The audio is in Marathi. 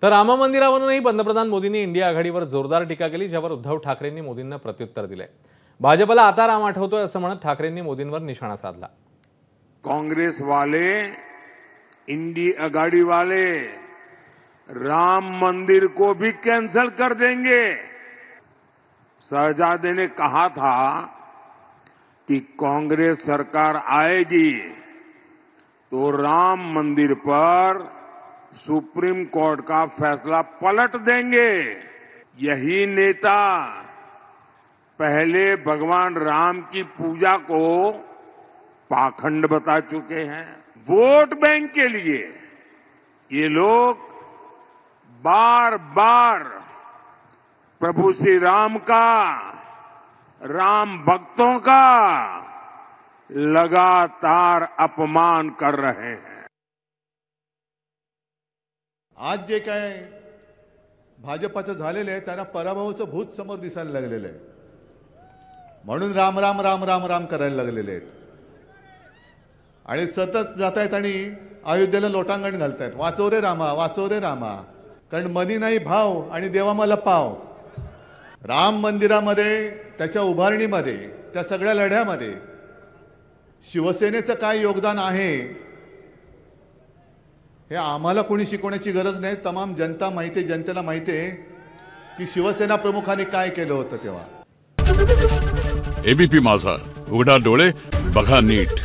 तर राम मंदिरावरूनही पंतप्रधान मोदींनी इंडिया आघाडीवर जोरदार टीका केली, ज्यावर उद्धव ठाकरेंनी मोदींना प्रत्युत्तर दिले। भाजपला आता राम आठवतोय असं म्हणत ठाकरेंनी मोदींवर निशाणा साधला। कांग्रेस वाले, इंडिया आघाड़ी वाले राम मंदिर को भी कैंसिल कर देंगे। शहजादे ने कहा था कि कांग्रेस सरकार आएगी तो राम मंदिर पर सुप्रीम कोर्ट का फैसला पलट देंगे। यही नेता पहले भगवान राम की पूजा को पाखंड बता चुके हैं। वोट बैंक के लिए ये लोग बार बार प्रभु श्री राम का, राम भक्तों का लगातार अपमान कर रहे हैं। आज जे काय भाजपाचं झालेलं आहे त्यांना पराभवाचं भूत समोर दिसायला लागलेलं आहे, म्हणून राम राम राम राम राम करायला लागलेले आहेत आणि सतत जात आहेत आणि अयोध्येला लोटांगण घालतायत, वाचव रे रामा, वाचव रे रामा। कारण मनी नाही भाव आणि देवा मला पाव। राम मंदिरामध्ये, त्याच्या उभारणीमध्ये, त्या सगळ्या लढ्यामध्ये शिवसेनेचं काय योगदान आहे हे आम्हाला कोणी शिकवण्याची गरज नाही। तमाम जनता माहिती आहे, जनतेला माहिती आहे की शिवसेना प्रमुखांनी काय केलं होतं तेव्हा। एबीपी माझा, उघडा डोळे बघा नीट।